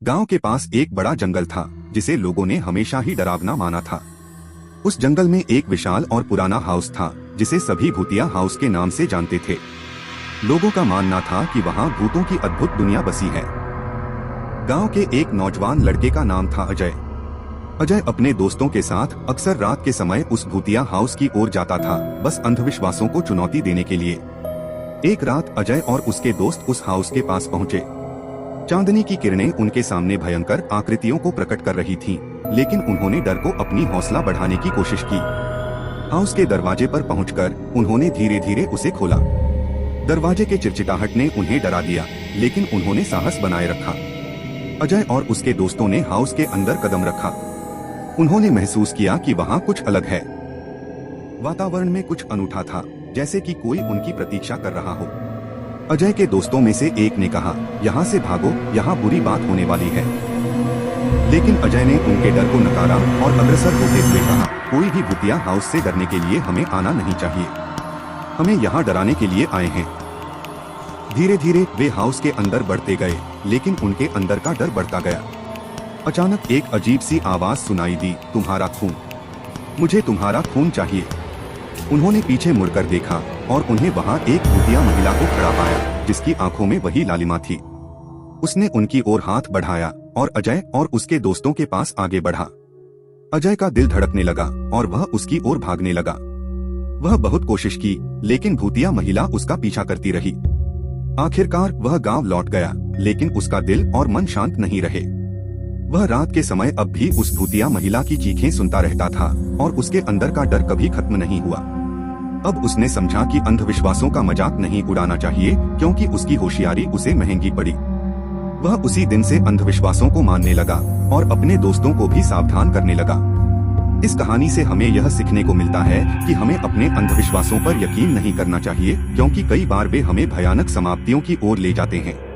गांव के पास एक बड़ा जंगल था जिसे लोगों ने हमेशा ही डरावना माना था। उस जंगल में एक विशाल और पुराना हाउस था जिसे सभी भूतिया हाउस के नाम से जानते थे। लोगों का मानना था कि वहां भूतों की अद्भुत दुनिया बसी है। गांव के एक नौजवान लड़के का नाम था अजय। अजय अपने दोस्तों के साथ अक्सर रात के समय उस भूतिया हाउस की ओर जाता था, बस अंधविश्वासों को चुनौती देने के लिए। एक रात अजय और उसके दोस्त उस हाउस के पास पहुंचे। चांदनी की किरणें उनके सामने भयंकर आकृतियों को प्रकट कर रही थीं, लेकिन उन्होंने डर को अपनी हौसला बढ़ाने की कोशिश की। हाउस के दरवाजे पर पहुंचकर उन्होंने धीरे धीरे उसे खोला। दरवाजे के चिरचिटाहट ने उन्हें डरा दिया, लेकिन उन्होंने साहस बनाए रखा। अजय और उसके दोस्तों ने हाउस के अंदर कदम रखा। उन्होंने महसूस किया कि वहाँ कुछ अलग है। वातावरण में कुछ अनूठा था, जैसे कि कोई उनकी प्रतीक्षा कर रहा हो। अजय के दोस्तों में से एक ने कहा, यहाँ से भागो, यहाँ बुरी बात होने वाली है। लेकिन अजय ने उनके डर को नकारा और अग्रसर होते हुए कहा, कोई भी भूतिया हाउस से डरने के लिए हमें आना नहीं चाहिए। हमें यहाँ डराने के लिए आए हैं। धीरे धीरे वे हाउस के अंदर बढ़ते गए, लेकिन उनके अंदर का डर बढ़ता गया। अचानक एक अजीब सी आवाज सुनाई दी, तुम्हारा खून, मुझे तुम्हारा खून चाहिए। उन्होंने पीछे मुड़कर देखा और उन्हें वहाँ एक भूतिया महिला को खड़ा पाया, जिसकी आंखों में वही लालिमा थी। उसने उनकी ओर हाथ बढ़ाया और अजय और उसके दोस्तों के पास आगे बढ़ा। अजय का दिल धड़कने लगा और वह उसकी ओर भागने लगा। वह बहुत कोशिश की, लेकिन भूतिया महिला उसका पीछा करती रही। आखिरकार वह गांव लौट गया, लेकिन उसका दिल और मन शांत नहीं रहे। वह रात के समय अब भी उस भूतिया महिला की चीखें सुनता रहता था और उसके अंदर का डर कभी खत्म नहीं हुआ। अब उसने समझा कि अंधविश्वासों का मजाक नहीं उड़ाना चाहिए, क्योंकि उसकी होशियारी उसे महंगी पड़ी। वह उसी दिन से अंधविश्वासों को मानने लगा और अपने दोस्तों को भी सावधान करने लगा। इस कहानी से हमें यह सीखने को मिलता है कि हमें अपने अंधविश्वासों पर यकीन नहीं करना चाहिए, क्योंकि कई बार वे हमें भयानक समाप्तियों की ओर ले जाते हैं।